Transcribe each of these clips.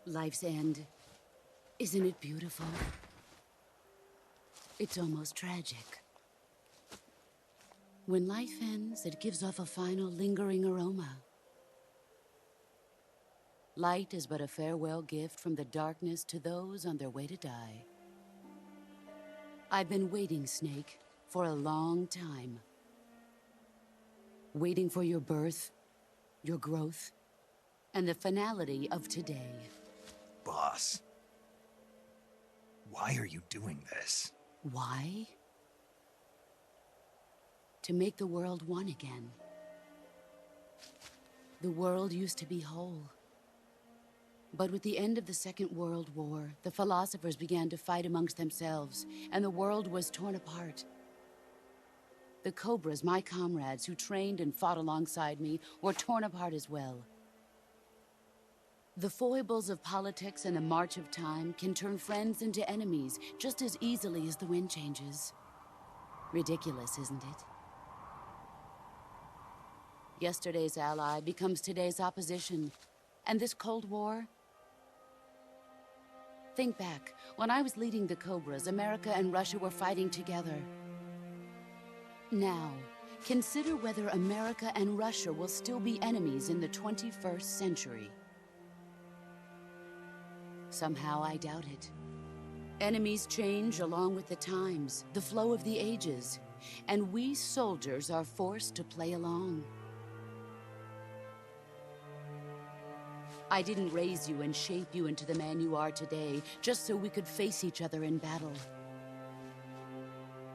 Life's end. Isn't it beautiful? It's almost tragic. When life ends, it gives off a final lingering aroma. Light is but a farewell gift from the darkness to those on their way to die. I've been waiting, Snake, for a long time. Waiting for your birth, your growth, and the finality of today. Boss, why are you doing this? Why? To make the world one again. The world used to be whole. But with the end of the Second World War, the philosophers began to fight amongst themselves, and the world was torn apart. The Cobras, my comrades who trained and fought alongside me, were torn apart as well. The foibles of politics and the march of time can turn friends into enemies just as easily as the wind changes. Ridiculous, isn't it? Yesterday's ally becomes today's opposition. And this Cold War? Think back. When I was leading the Cobras, America and Russia were fighting together. Now, consider whether America and Russia will still be enemies in the 21st century. Somehow I doubt it. Enemies change along with the times, the flow of the ages, and we soldiers are forced to play along. I didn't raise you and shape you into the man you are today just so we could face each other in battle.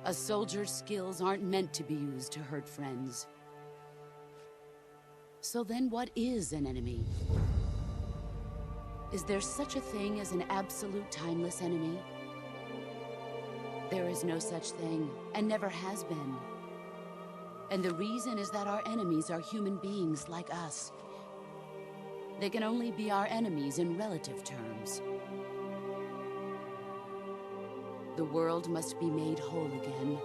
A soldier's skills aren't meant to be used to hurt friends. So then what is an enemy? Is there such a thing as an absolute timeless enemy? There is no such thing, and never has been. And the reason is that our enemies are human beings like us. They can only be our enemies in relative terms. The world must be made whole again.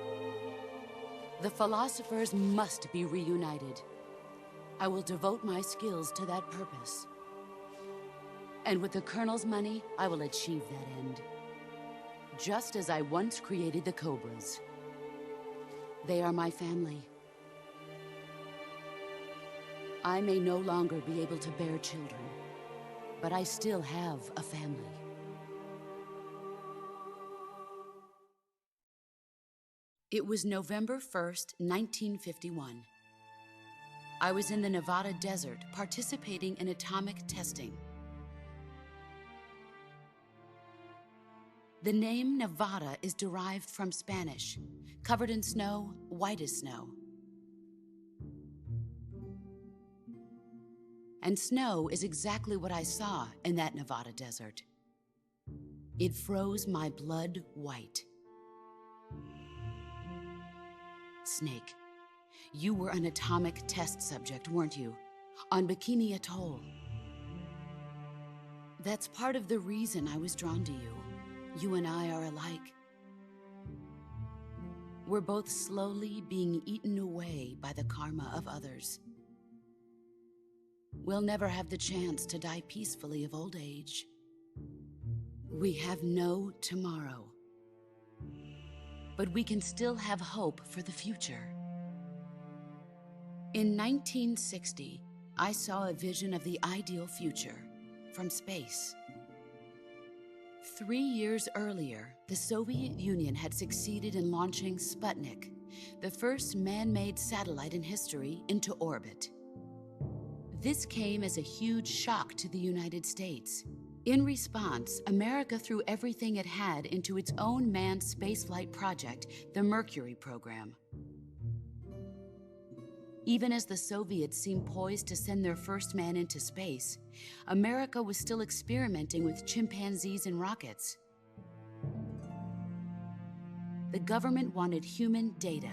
The philosophers must be reunited. I will devote my skills to that purpose. And with the Colonel's money, I will achieve that end. Just as I once created the Cobras. They are my family. I may no longer be able to bear children, but I still have a family. It was November 1st, 1951. I was in the Nevada desert participating in atomic testing. The name Nevada is derived from Spanish, covered in snow, white as snow. And snow is exactly what I saw in that Nevada desert. It froze my blood white. Snake, you were an atomic test subject, weren't you? On Bikini Atoll. That's part of the reason I was drawn to you. You and I are alike. We're both slowly being eaten away by the karma of others. We'll never have the chance to die peacefully of old age. We have no tomorrow. But we can still have hope for the future. In 1960, I saw a vision of the ideal future from space. 3 years earlier, the Soviet Union had succeeded in launching Sputnik, the first man-made satellite in history, into orbit. This came as a huge shock to the United States. In response, America threw everything it had into its own manned spaceflight project, the Mercury program. Even as the Soviets seemed poised to send their first man into space, America was still experimenting with chimpanzees and rockets. The government wanted human data.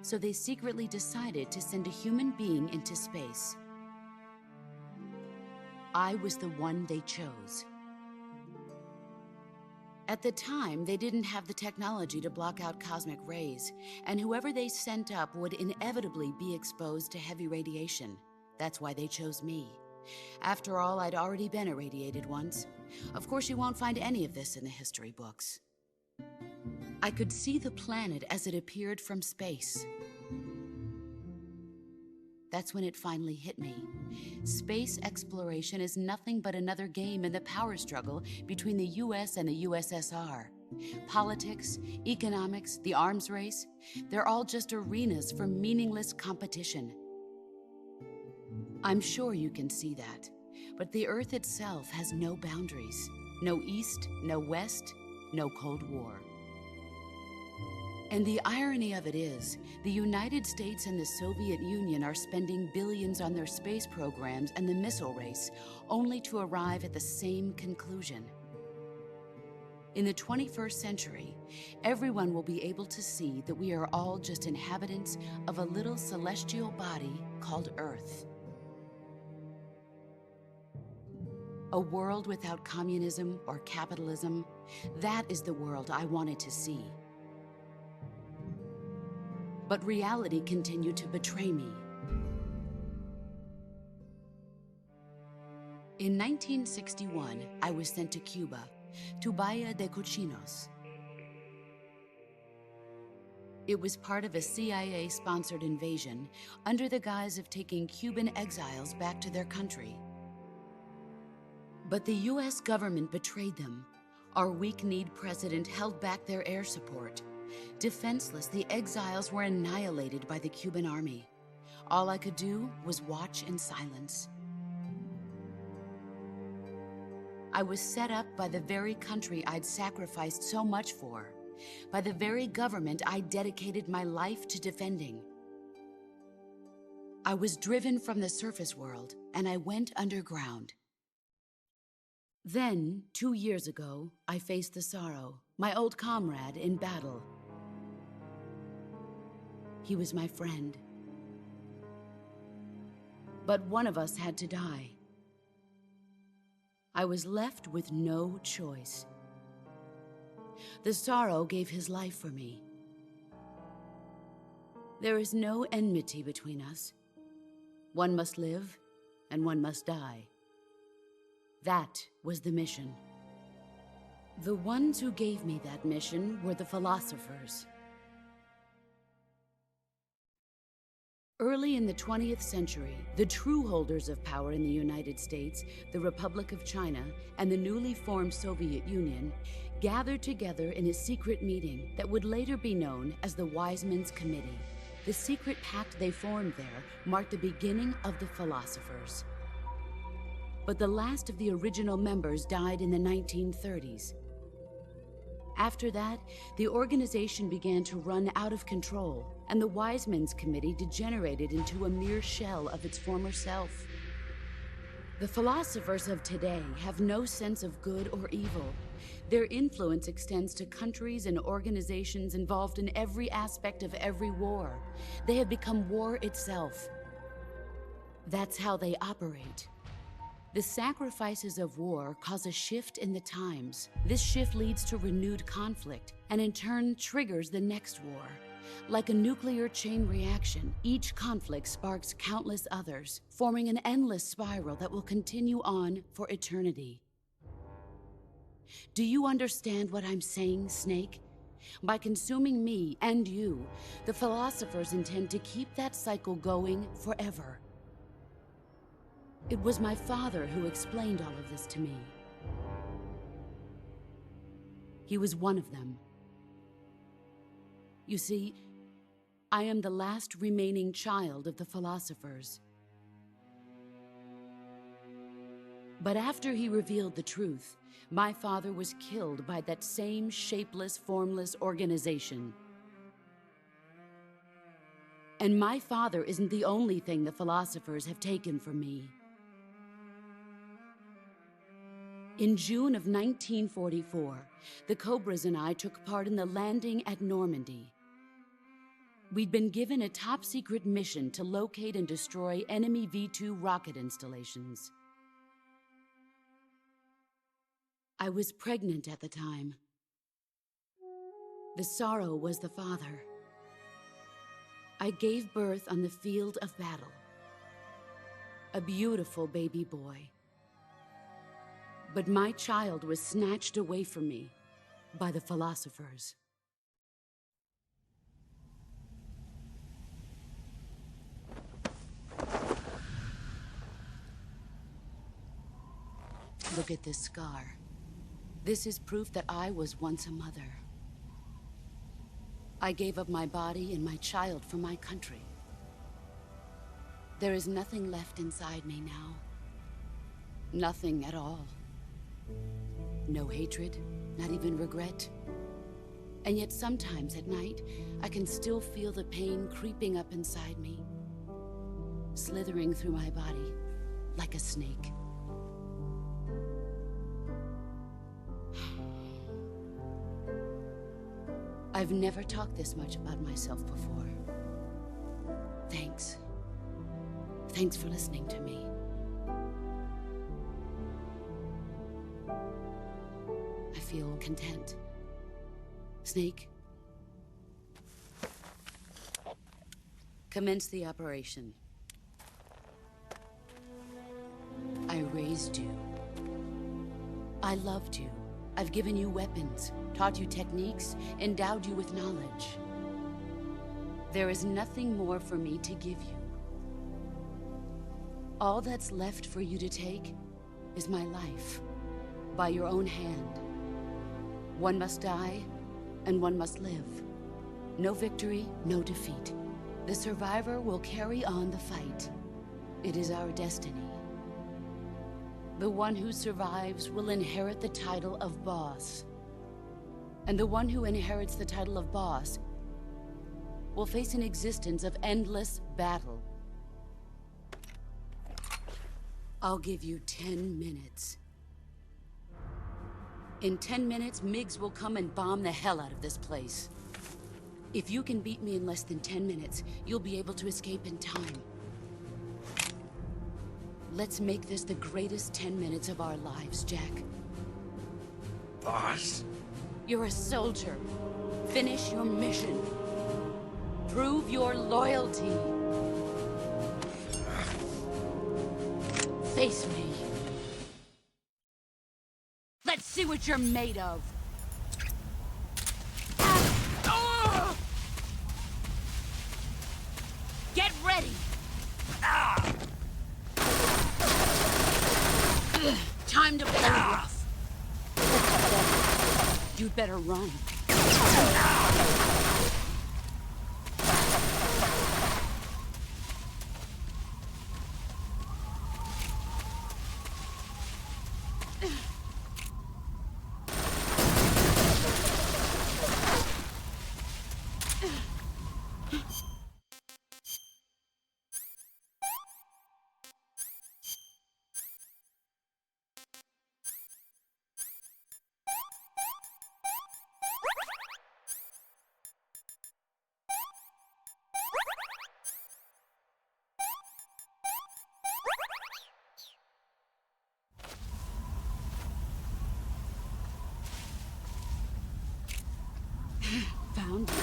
So they secretly decided to send a human being into space. I was the one they chose. At the time, they didn't have the technology to block out cosmic rays, and whoever they sent up would inevitably be exposed to heavy radiation. That's why they chose me. After all, I'd already been irradiated once. Of course, you won't find any of this in the history books. I could see the planet as it appeared from space. That's when it finally hit me. Space exploration is nothing but another game in the power struggle between the US and the USSR. Politics, economics, the arms race, they're all just arenas for meaningless competition. I'm sure you can see that, but the Earth itself has no boundaries. No East, no West, no Cold War. And the irony of it is, the United States and the Soviet Union are spending billions on their space programs and the missile race, only to arrive at the same conclusion. In the 21st century, everyone will be able to see that we are all just inhabitants of a little celestial body called Earth. A world without communism or capitalism, that is the world I wanted to see. But reality continued to betray me. In 1961, I was sent to Cuba, to Bahia de Cochinos. It was part of a CIA-sponsored invasion under the guise of taking Cuban exiles back to their country. But the US government betrayed them. Our weak-kneed president held back their air support. Defenseless, the exiles were annihilated by the Cuban army. All I could do was watch in silence. I was set up by the very country I'd sacrificed so much for, by the very government I dedicated my life to defending. I was driven from the surface world, and I went underground. Then, 2 years ago, I faced the Sorrow, my old comrade in battle. He was my friend. But one of us had to die. I was left with no choice. The Sorrow gave his life for me. There is no enmity between us. One must live, and one must die. That was the mission. The ones who gave me that mission were the philosophers. Early in the 20th century, the true holders of power in the United States, the Republic of China, and the newly formed Soviet Union gathered together in a secret meeting that would later be known as the Weizmann's Committee. The secret pact they formed there marked the beginning of the philosophers. But the last of the original members died in the 1930s. After that, the organization began to run out of control, and the Weizmann's Committee degenerated into a mere shell of its former self. The philosophers of today have no sense of good or evil. Their influence extends to countries and organizations involved in every aspect of every war. They have become war itself. That's how they operate. The sacrifices of war cause a shift in the times. This shift leads to renewed conflict, and in turn triggers the next war. Like a nuclear chain reaction, each conflict sparks countless others, forming an endless spiral that will continue on for eternity. Do you understand what I'm saying, Snake? By consuming me and you, the philosophers intend to keep that cycle going forever. It was my father who explained all of this to me. He was one of them. You see, I am the last remaining child of the philosophers. But after he revealed the truth, my father was killed by that same shapeless, formless organization. And my father isn't the only thing the philosophers have taken from me. In June of 1944, the Cobras and I took part in the landing at Normandy. We'd been given a top-secret mission to locate and destroy enemy V-2 rocket installations. I was pregnant at the time. The Sorrow was the father. I gave birth on the field of battle. a beautiful baby boy. But my child was snatched away from me by the philosophers. Look at this scar. This is proof that I was once a mother. I gave up my body and my child for my country. There is nothing left inside me now. Nothing at all. No hatred, not even regret. And yet sometimes at night, I can still feel the pain creeping up inside me, slithering through my body like a snake. I've never talked this much about myself before. Thanks. Thanks for listening to me. I feel content. Snake, commence the operation. I raised you. I loved you. I've given you weapons, taught you techniques, endowed you with knowledge. There is nothing more for me to give you. All that's left for you to take is my life, by your own hand. One must die, and one must live. No victory, no defeat. The survivor will carry on the fight. It is our destiny. The one who survives will inherit the title of boss. And the one who inherits the title of boss will face an existence of endless battle. I'll give you 10 minutes. In 10 minutes, MiGs will come and bomb the hell out of this place. If you can beat me in less than 10 minutes, you'll be able to escape in time. Let's make this the greatest 10 minutes of our lives, Jack. Boss? You're a soldier. Finish your mission. Prove your loyalty. Face me. Let's see what you're made of. Get ready. Time to blow off. You'd better run. Found you.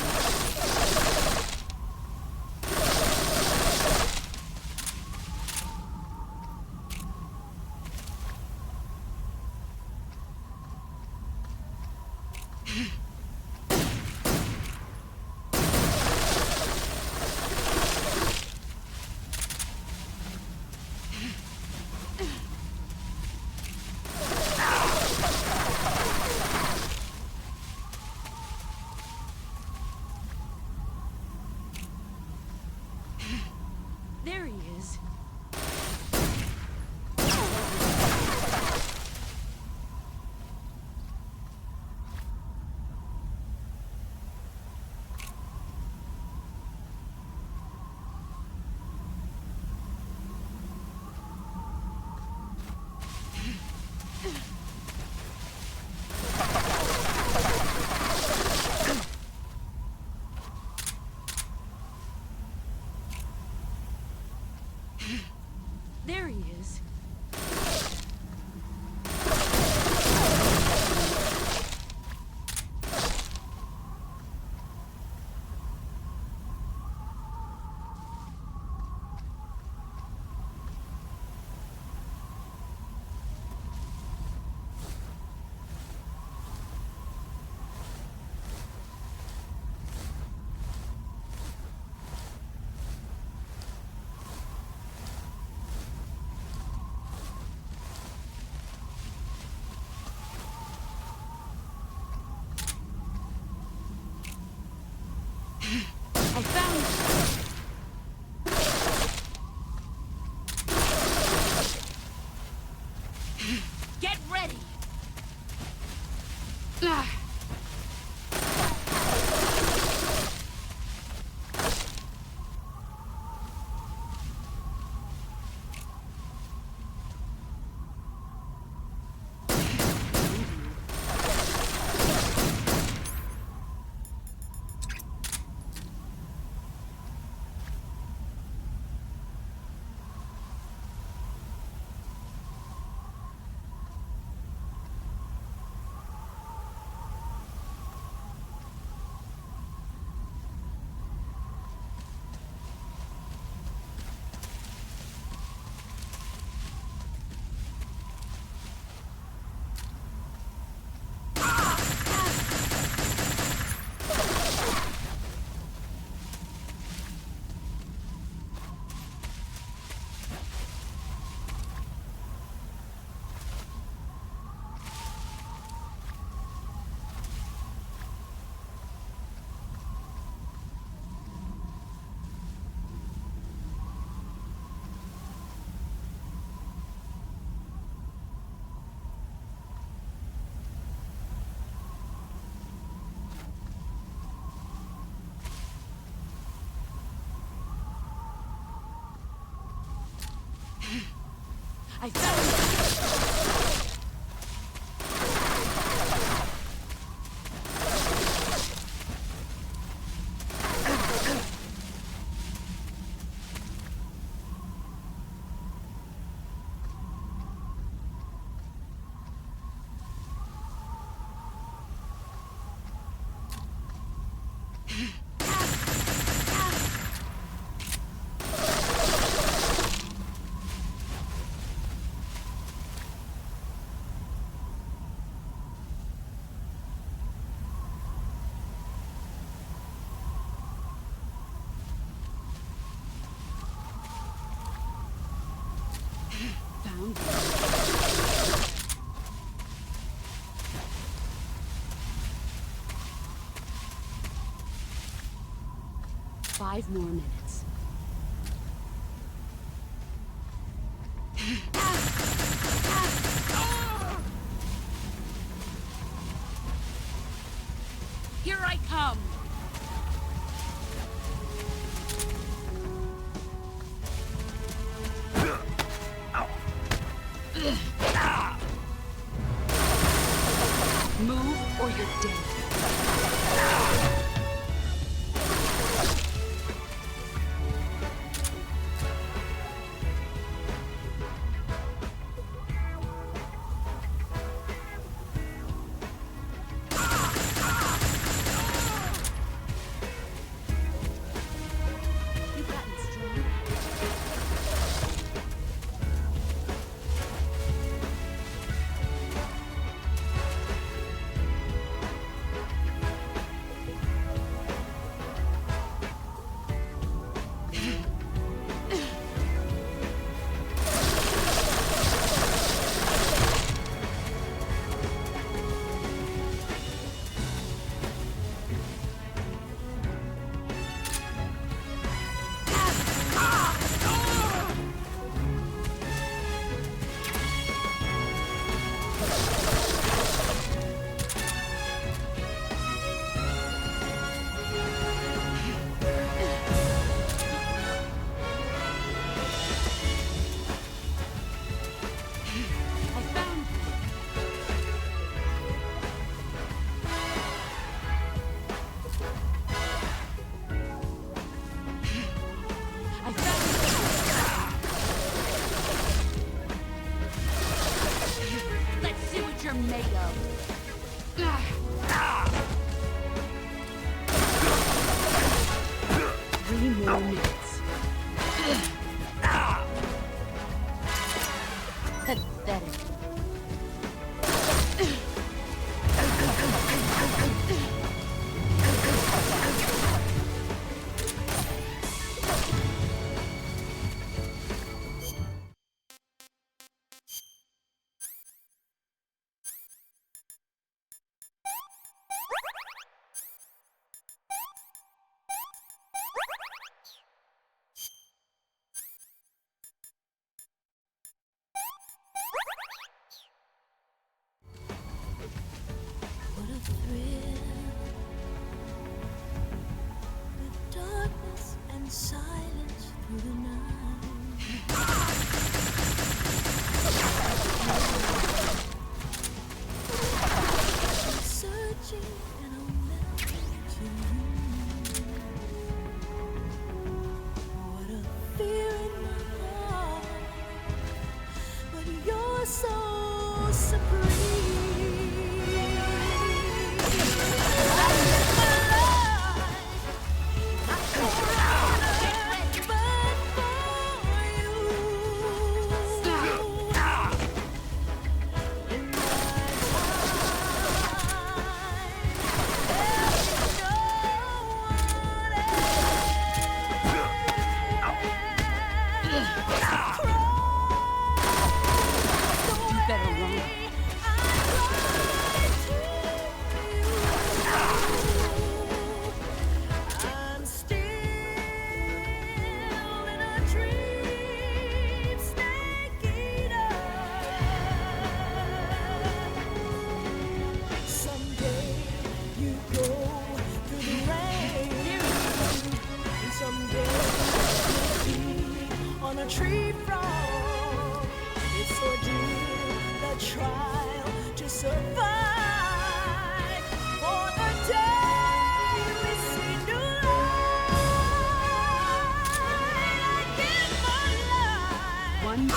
There he is. There he is. I found found 5 more minutes. Here I come! Move or you're dead. You've gotten stronger. I found I found Let's see what you're made of. 3 more minutes. Pathetic. What a thrill, with darkness and silence through the night. I'm searching and I'm melting to you. What a fear in my heart, but you're so supreme. You better run. trial to survive. For the day we see new light, I give my life. One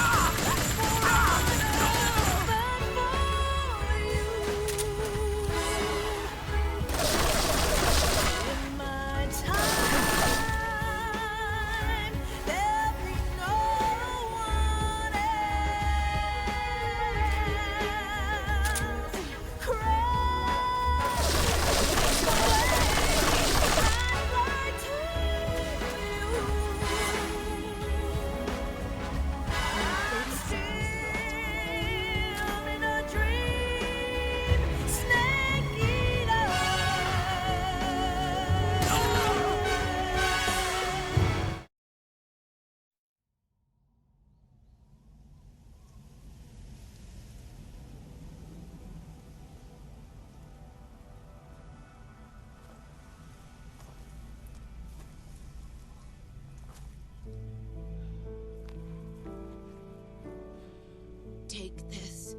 Take this.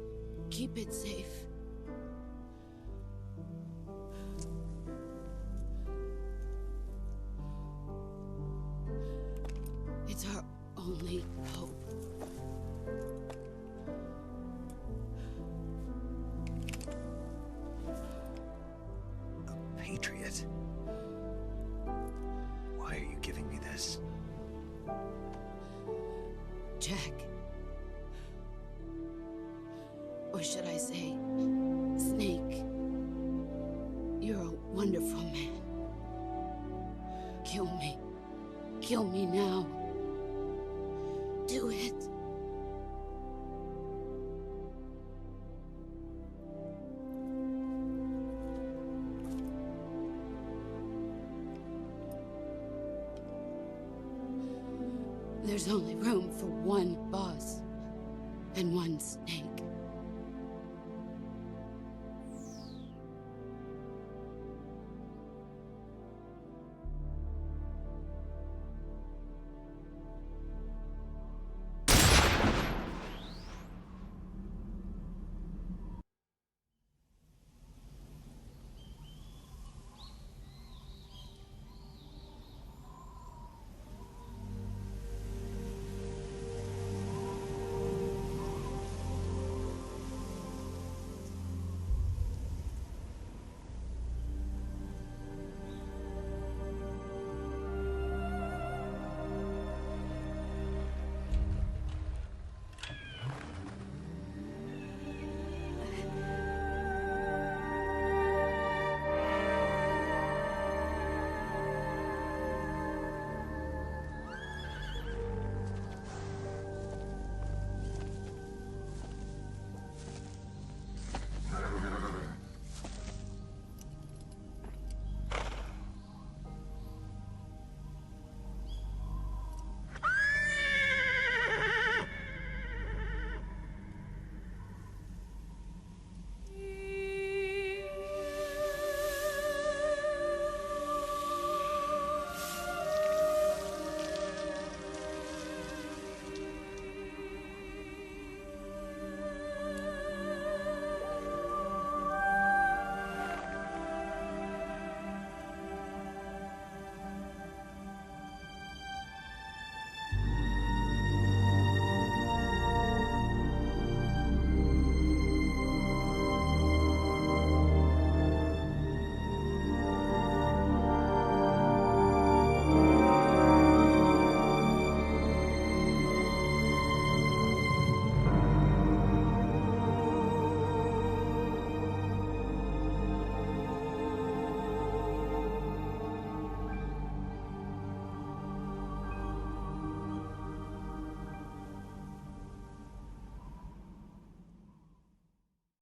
Keep it safe. It's our only hope. A patriot? Why are you giving me this? Jack. Or should I say, Snake? You're a wonderful man. Kill me. Kill me now. Do it. There's only room for one boss and one snake.